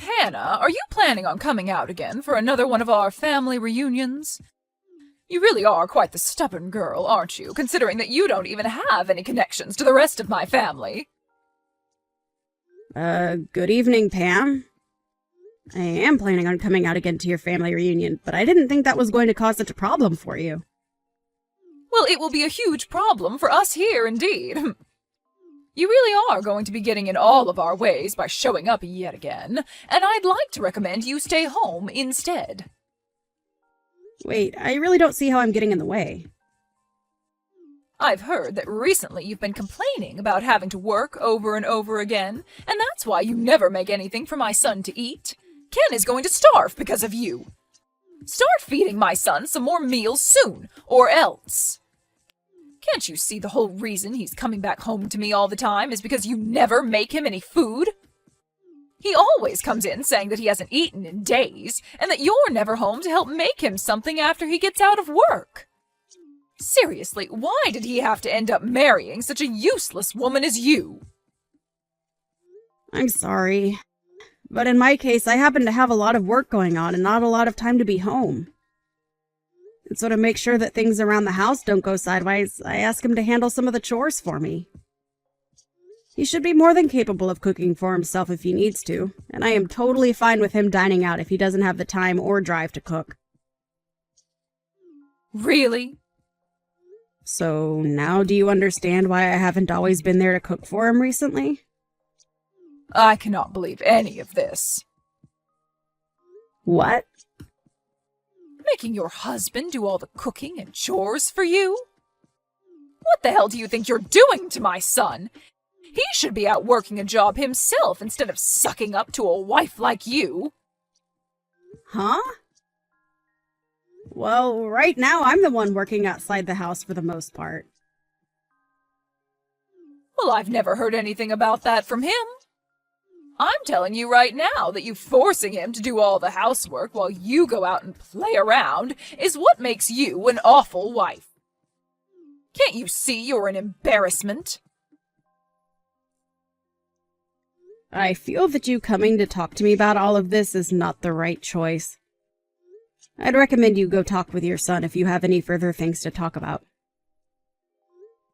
Hannah, are you planning on coming out again for another one of our family reunions? You really are quite the stubborn girl, aren't you, considering that you don't even have any connections to the rest of my family? Good evening, Pam. I am planning on coming out again to your family reunion, but I didn't think that was going to cause such a problem for you. Well, it will be a huge problem for us here, indeed. You really are going to be getting in all of our ways by showing up yet again, and I'd like to recommend you stay home instead. Wait, I really don't see how I'm getting in the way. I've heard that recently you've been complaining about having to work over and over again, and that's why you never make anything for my son to eat. Ken is going to starve because of you. Start feeding my son some more meals soon, or else. Can't you see the whole reason he's coming back home to me all the time is because you never make him any food? He always comes in saying that he hasn't eaten in days, and that you're never home to help make him something after he gets out of work. Seriously, why did he have to end up marrying such a useless woman as you? I'm sorry, but in my case, I happen to have a lot of work going on and not a lot of time to be home. And so to make sure that things around the house don't go sideways, I ask him to handle some of the chores for me. He should be more than capable of cooking for himself if he needs to, and I am totally fine with him dining out if he doesn't have the time or drive to cook. Really? So now do you understand why I haven't always been there to cook for him recently? I cannot believe any of this. What? Making your husband do all the cooking and chores for you? What the hell do you think you're doing to my son? He should be out working a job himself instead of sucking up to a wife like you. Huh? Well, right now I'm the one working outside the house for the most part. Well, I've never heard anything about that from him. I'm telling you right now that you forcing him to do all the housework while you go out and play around is what makes you an awful wife. Can't you see you're an embarrassment? I feel that you coming to talk to me about all of this is not the right choice. I'd recommend you go talk with your son if you have any further things to talk about.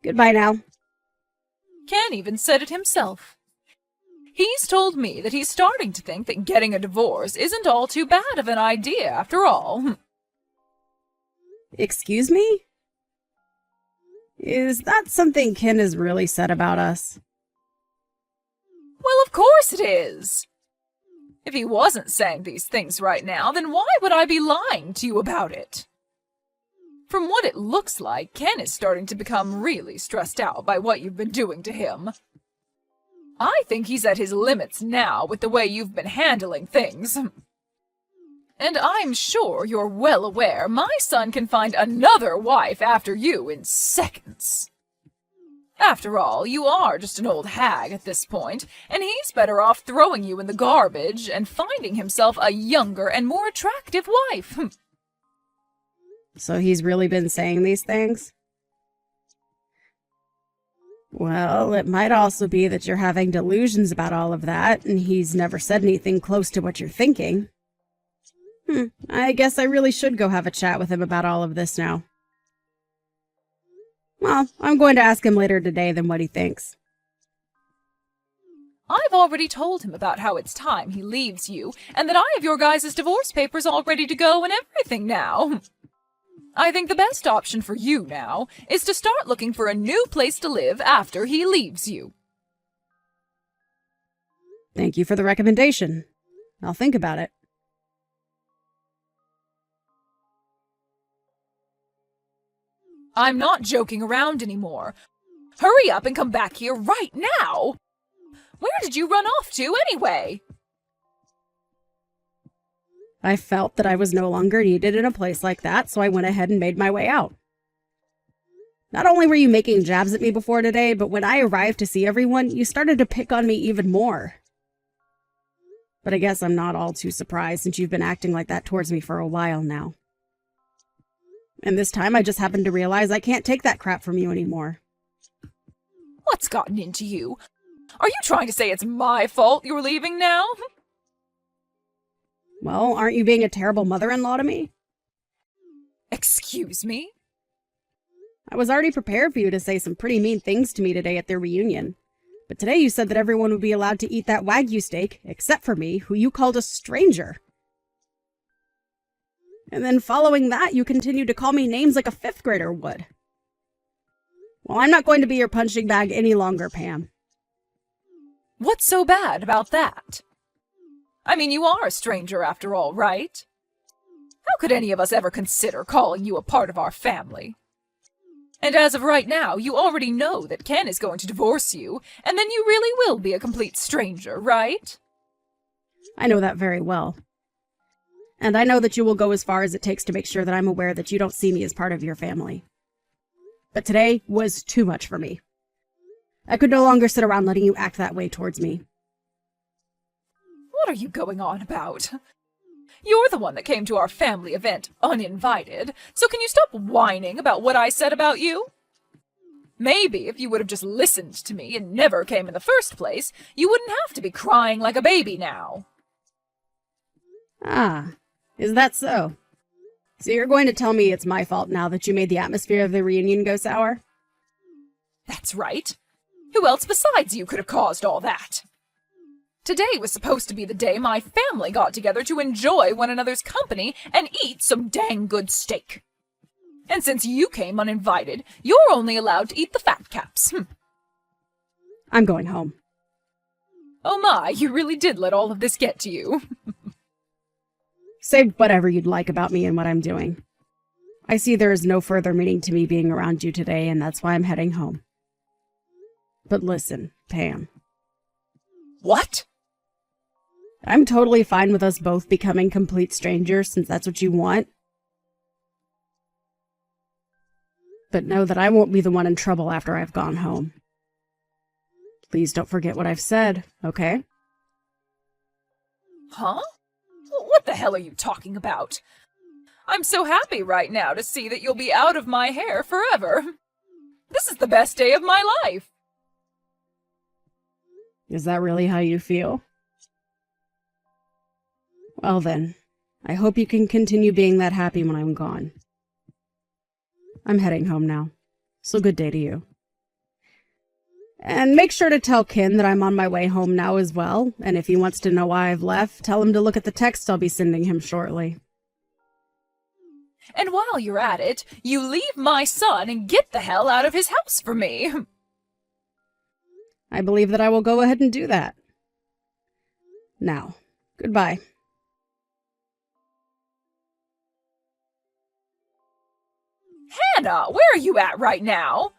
Goodbye now. Ken even said it himself. He's told me that he's starting to think that getting a divorce isn't all too bad of an idea after all. Excuse me? Is that something Ken has really said about us? Well, of course it is. If he wasn't saying these things right now, then why would I be lying to you about it? From what it looks like, Ken is starting to become really stressed out by what you've been doing to him. I think he's at his limits now with the way you've been handling things. And I'm sure you're well aware my son can find another wife after you in seconds. After all, you are just an old hag at this point, and he's better off throwing you in the garbage and finding himself a younger and more attractive wife. So he's really been saying these things? Well, it might also be that you're having delusions about all of that, and he's never said anything close to what you're thinking. I guess I really should go have a chat with him about all of this now. Well, I'm going to ask him later today then what he thinks. I've already told him about how it's time he leaves you, and that I have your guys' divorce papers all ready to go and everything now. I think the best option for you now is to start looking for a new place to live after he leaves you. Thank you for the recommendation. I'll think about it. I'm not joking around anymore. Hurry up and come back here right now! Where did you run off to anyway? I felt that I was no longer needed in a place like that, so I went ahead and made my way out. Not only were you making jabs at me before today, but when I arrived to see everyone, you started to pick on me even more. But I guess I'm not all too surprised since you've been acting like that towards me for a while now. And this time I just happened to realize I can't take that crap from you anymore. What's gotten into you? Are you trying to say it's my fault you're leaving now? Well, aren't you being a terrible mother-in-law to me? Excuse me? I was already prepared for you to say some pretty mean things to me today at their reunion. But today you said that everyone would be allowed to eat that Wagyu steak, except for me, who you called a stranger. And then following that, you continued to call me names like a fifth grader would. Well, I'm not going to be your punching bag any longer, Pam. What's so bad about that? I mean, you are a stranger after all, right? How could any of us ever consider calling you a part of our family? And as of right now, you already know that Ken is going to divorce you, and then you really will be a complete stranger, right? I know that very well. And I know that you will go as far as it takes to make sure that I'm aware that you don't see me as part of your family. But today was too much for me. I could no longer sit around letting you act that way towards me. What are you going on about? You're the one that came to our family event uninvited, so can you stop whining about what I said about you? Maybe if you would have just listened to me and never came in the first place, you wouldn't have to be crying like a baby now. Ah, is that so? So you're going to tell me it's my fault now that you made the atmosphere of the reunion go sour? That's right. Who else besides you could have caused all that? Today was supposed to be the day my family got together to enjoy one another's company and eat some dang good steak. And since you came uninvited, you're only allowed to eat the fat caps. I'm going home. Oh my, you really did let all of this get to you. Say whatever you'd like about me and what I'm doing. I see there is no further meaning to me being around you today, and that's why I'm heading home. But listen, Pam. What? I'm totally fine with us both becoming complete strangers since that's what you want. But know that I won't be the one in trouble after I've gone home. Please don't forget what I've said, okay? Huh? What the hell are you talking about? I'm so happy right now to see that you'll be out of my hair forever. This is the best day of my life. Is that really how you feel? Well then, I hope you can continue being that happy when I'm gone. I'm heading home now, so good day to you. And make sure to tell Ken that I'm on my way home now as well, and if he wants to know why I've left, tell him to look at the text I'll be sending him shortly. And while you're at it, you leave my son and get the hell out of his house for me. I believe that I will go ahead and do that. Now, goodbye. Hannah, where are you at right now?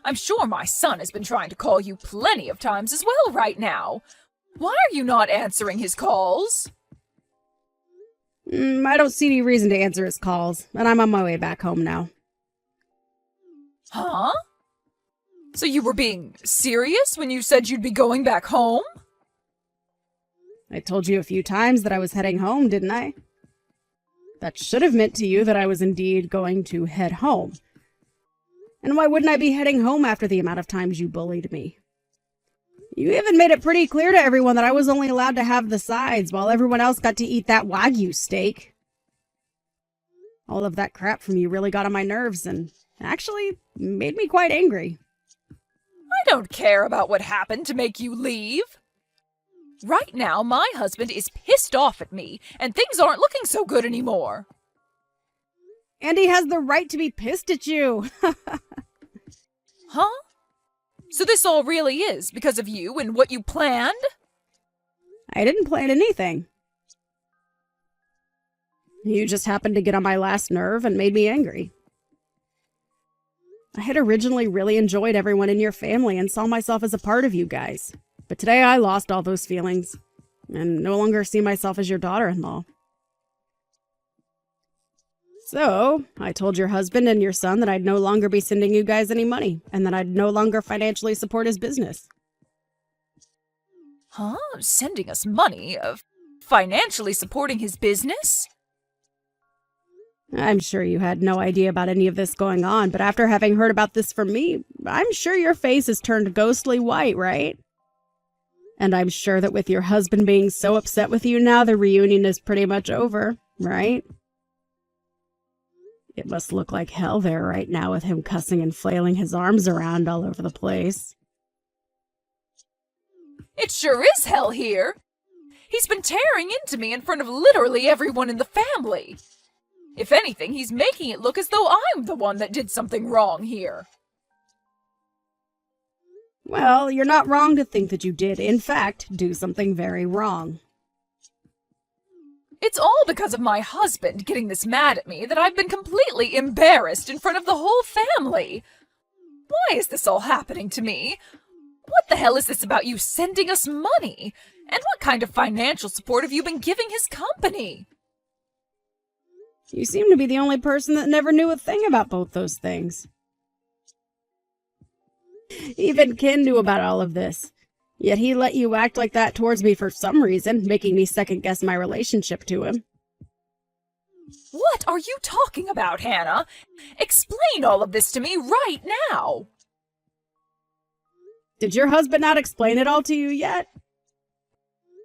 I'm sure my son has been trying to call you plenty of times as well right now. Why are you not answering his calls? I don't see any reason to answer his calls, and I'm on my way back home now. Huh? So you were being serious when you said you'd be going back home? I told you a few times that I was heading home, didn't I? That should have meant to you that I was indeed going to head home. And why wouldn't I be heading home after the amount of times you bullied me? You even made it pretty clear to everyone that I was only allowed to have the sides while everyone else got to eat that Wagyu steak. All of that crap from you really got on my nerves and actually made me quite angry. I don't care about what happened to make you leave. Right now, my husband is pissed off at me, and things aren't looking so good anymore. And he has the right to be pissed at you. Huh? So this all really is because of you and what you planned? I didn't plan anything. You just happened to get on my last nerve and made me angry. I had originally really enjoyed everyone in your family and saw myself as a part of you guys. But today I lost all those feelings and no longer see myself as your daughter-in-law. So, I told your husband and your son that I'd no longer be sending you guys any money, and that I'd no longer financially support his business. Huh? Sending us money? Financially supporting his business? I'm sure you had no idea about any of this going on, but after having heard about this from me, I'm sure your face has turned ghostly white, right? And I'm sure that with your husband being so upset with you now, the reunion is pretty much over, right? It must look like hell there right now with him cussing and flailing his arms around all over the place. It sure is hell here. He's been tearing into me in front of literally everyone in the family. If anything, he's making it look as though I'm the one that did something wrong here. Well, you're not wrong to think that you did, in fact, do something very wrong. It's all because of my husband getting this mad at me that I've been completely embarrassed in front of the whole family. Why is this all happening to me? What the hell is this about you sending us money? And what kind of financial support have you been giving his company? You seem to be the only person that never knew a thing about both those things. Even Ken knew about all of this. Yet he let you act like that towards me for some reason, making me second-guess my relationship to him. What are you talking about, Hannah? Explain all of this to me right now! Did your husband not explain it all to you yet?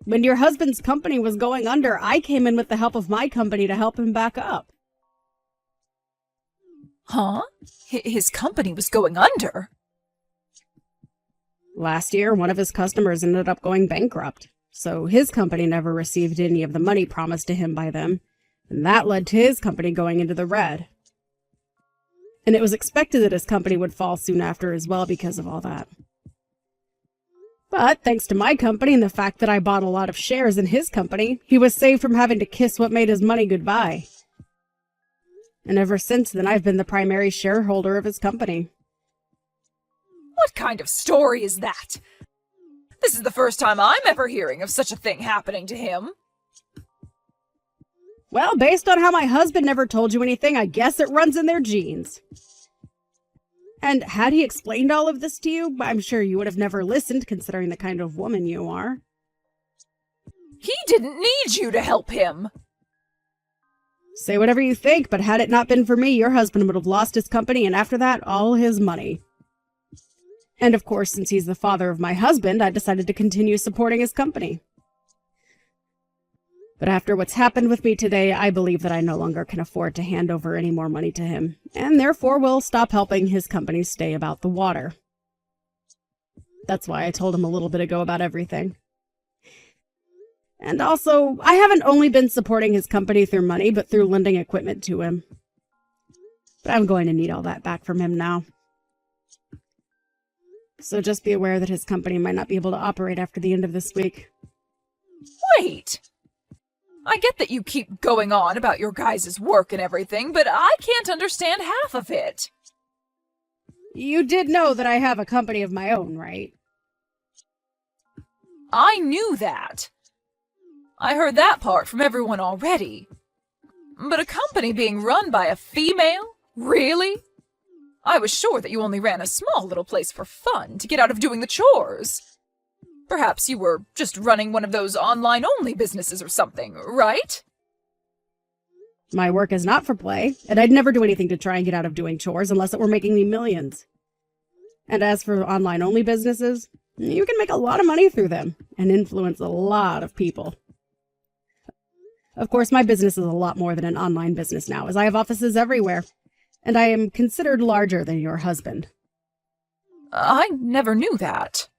When your husband's company was going under, I came in with the help of my company to help him back up. Huh? His company was going under? Last year, one of his customers ended up going bankrupt, so his company never received any of the money promised to him by them, and that led to his company going into the red. And it was expected that his company would fall soon after as well because of all that. But thanks to my company and the fact that I bought a lot of shares in his company, he was saved from having to kiss what made his money goodbye. And ever since then, I've been the primary shareholder of his company. What kind of story is that? This is the first time I'm ever hearing of such a thing happening to him. Well, based on how my husband never told you anything, I guess it runs in their genes. And had he explained all of this to you, I'm sure you would have never listened, considering the kind of woman you are. He didn't need you to help him. Say whatever you think, but had it not been for me, your husband would have lost his company and after that, all his money. And of course, since he's the father of my husband, I decided to continue supporting his company. But after what's happened with me today, I believe that I no longer can afford to hand over any more money to him, and therefore will stop helping his company stay about the water. That's why I told him a little bit ago about everything. And also, I haven't only been supporting his company through money, but through lending equipment to him. But I'm going to need all that back from him now. So just be aware that his company might not be able to operate after the end of this week. Wait! I get that you keep going on about your guys' work and everything, but I can't understand half of it. You did know that I have a company of my own, right? I knew that. I heard that part from everyone already. But a company being run by a female? Really? I was sure that you only ran a small little place for fun, to get out of doing the chores. Perhaps you were just running one of those online-only businesses or something, right? My work is not for play, and I'd never do anything to try and get out of doing chores unless it were making me millions. And as for online-only businesses, you can make a lot of money through them, and influence a lot of people. Of course, my business is a lot more than an online business now, as I have offices everywhere, and I am considered larger than your husband. I never knew that.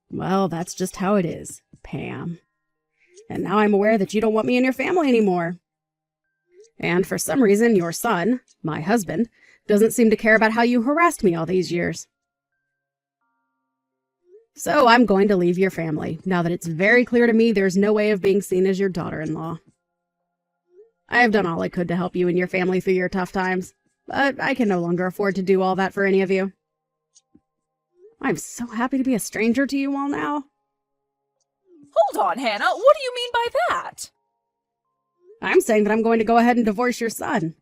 Well, that's just how it is, Pam. And now I'm aware that you don't want me in your family anymore. And for some reason, your son, my husband, doesn't seem to care about how you harassed me all these years. So I'm going to leave your family, now that it's very clear to me there's no way of being seen as your daughter-in-law. I have done all I could to help you and your family through your tough times, but I can no longer afford to do all that for any of you. I'm so happy to be a stranger to you all now. Hold on, Hannah. What do you mean by that? I'm saying that I'm going to go ahead and divorce your son.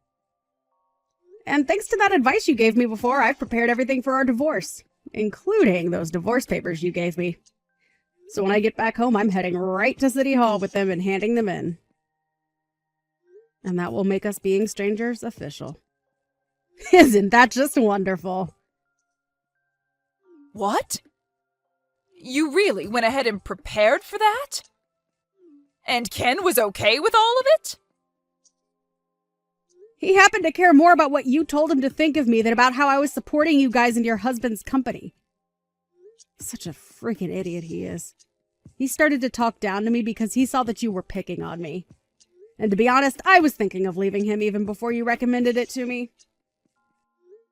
And thanks to that advice you gave me before, I've prepared everything for our divorce, including those divorce papers you gave me. So when I get back home, I'm heading right to City Hall with them and handing them in. And that will make us being strangers official. Isn't that just wonderful? What? You really went ahead and prepared for that? And Ken was okay with all of it? He happened to care more about what you told him to think of me than about how I was supporting you guys and your husband's company. Such a freaking idiot he is. He started to talk down to me because he saw that you were picking on me. And to be honest, I was thinking of leaving him even before you recommended it to me.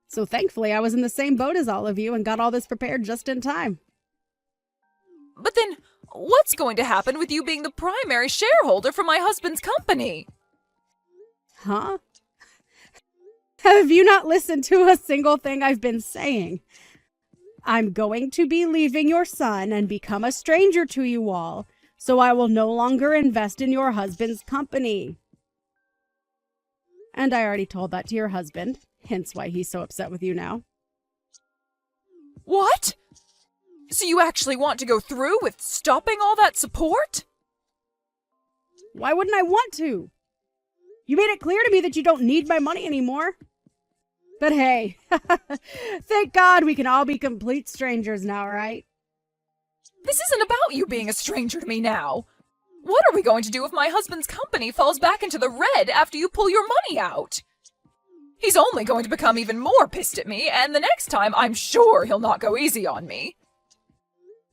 So thankfully, I was in the same boat as all of you and got all this prepared just in time. But then, what's going to happen with you being the primary shareholder for my husband's company? Huh? Have you not listened to a single thing I've been saying? I'm going to be leaving your son and become a stranger to you all, so I will no longer invest in your husband's company. And I already told that to your husband, hence why he's so upset with you now. What? So you actually want to go through with stopping all that support? Why wouldn't I want to? You made it clear to me that you don't need my money anymore. But hey, thank God we can all be complete strangers now, right? This isn't about you being a stranger to me now. What are we going to do if my husband's company falls back into the red after you pull your money out? He's only going to become even more pissed at me, and the next time I'm sure he'll not go easy on me.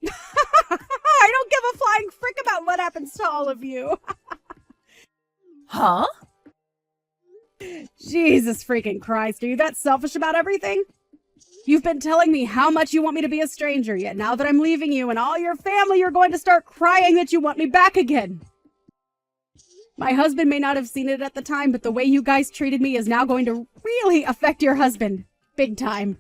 I don't give a flying frick about what happens to all of you. Huh? Jesus freaking Christ, are you that selfish about everything? You've been telling me how much you want me to be a stranger, yet now that I'm leaving you and all your family, you're going to start crying that you want me back again. My husband may not have seen it at the time, but the way you guys treated me is now going to really affect your husband. Big time.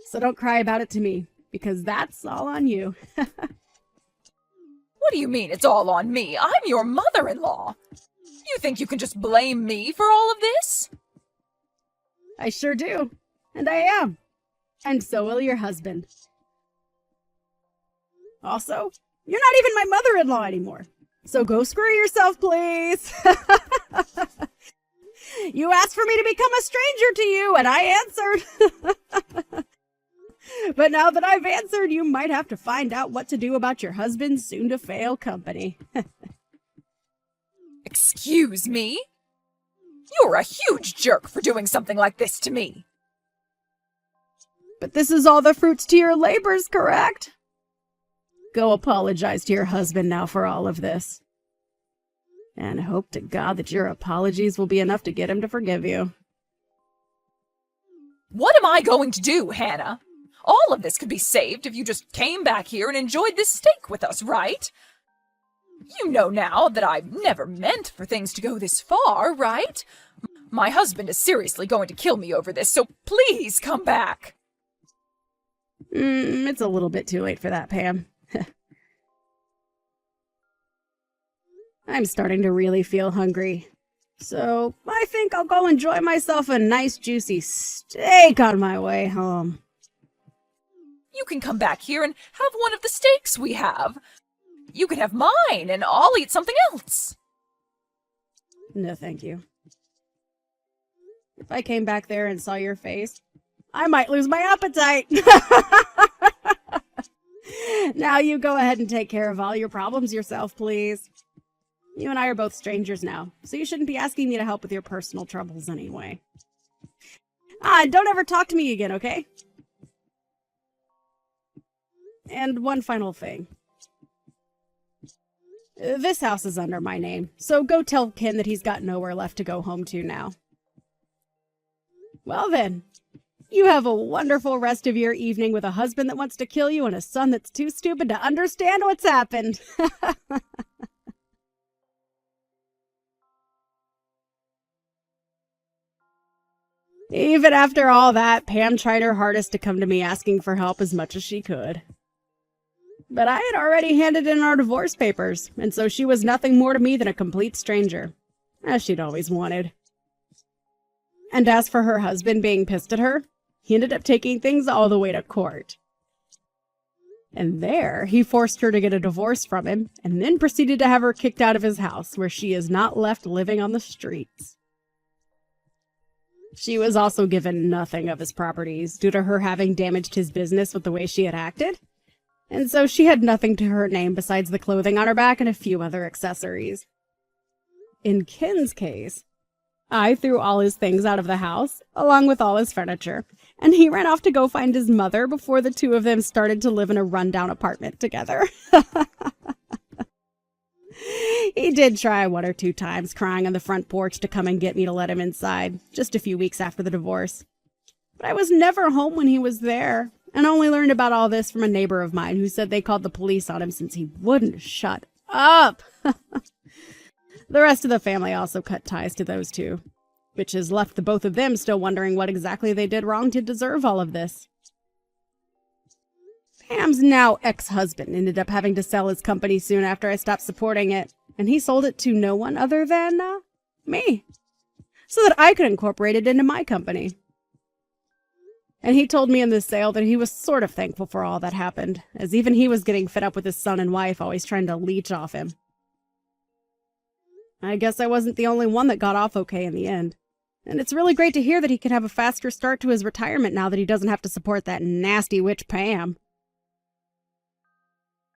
So don't cry about it to me, because that's all on you. What do you mean it's all on me? I'm your mother-in-law. You think you can just blame me for all of this? I sure do. And I am. And so will your husband. Also, you're not even my mother-in-law anymore. So go screw yourself, please. You asked for me to become a stranger to you, and I answered. But now that I've answered, you might have to find out what to do about your husband's soon-to-fail company. Excuse me? You're a huge jerk for doing something like this to me. But this is all the fruits to your labors, correct? Go apologize to your husband now for all of this. And hope to God that your apologies will be enough to get him to forgive you. What am I going to do, Hannah? All of this could be saved if you just came back here and enjoyed this steak with us, right? You know now that I never meant for things to go this far, right? My husband is seriously going to kill me over this, so please come back. It's a little bit too late for that, Pam. I'm starting to really feel hungry. So I think I'll go enjoy myself a nice juicy steak on my way home. You can come back here and have one of the steaks we have. You can have mine, and I'll eat something else. No, thank you. If I came back there and saw your face, I might lose my appetite. Now you go ahead and take care of all your problems yourself, please. You and I are both strangers now, so you shouldn't be asking me to help with your personal troubles anyway. Don't ever talk to me again, okay? And one final thing. This house is under my name, so go tell Ken that he's got nowhere left to go home to now. Well then, you have a wonderful rest of your evening with a husband that wants to kill you and a son that's too stupid to understand what's happened. Even after all that, Pam tried her hardest to come to me asking for help as much as she could. But I had already handed in our divorce papers, and so she was nothing more to me than a complete stranger, as she'd always wanted. And as for her husband being pissed at her, he ended up taking things all the way to court. And there, he forced her to get a divorce from him, and then proceeded to have her kicked out of his house, where she is not left living on the streets. She was also given nothing of his properties due to her having damaged his business with the way she had acted. And so she had nothing to her name besides the clothing on her back and a few other accessories. In Ken's case, I threw all his things out of the house, along with all his furniture, and he ran off to go find his mother before the two of them started to live in a rundown apartment together. He did try 1 or 2 times, crying on the front porch to come and get me to let him inside, just a few weeks after the divorce. But I was never home when he was there, and only learned about all this from a neighbor of mine who said they called the police on him since he wouldn't shut up. The rest of the family also cut ties to those two, which has left the both of them still wondering what exactly they did wrong to deserve all of this. Pam's now ex-husband ended up having to sell his company soon after I stopped supporting it, and he sold it to no one other than me, so that I could incorporate it into my company. And he told me in this sale that he was sort of thankful for all that happened, as even he was getting fed up with his son and wife always trying to leech off him. I guess I wasn't the only one that got off okay in the end. And it's really great to hear that he could have a faster start to his retirement now that he doesn't have to support that nasty witch Pam.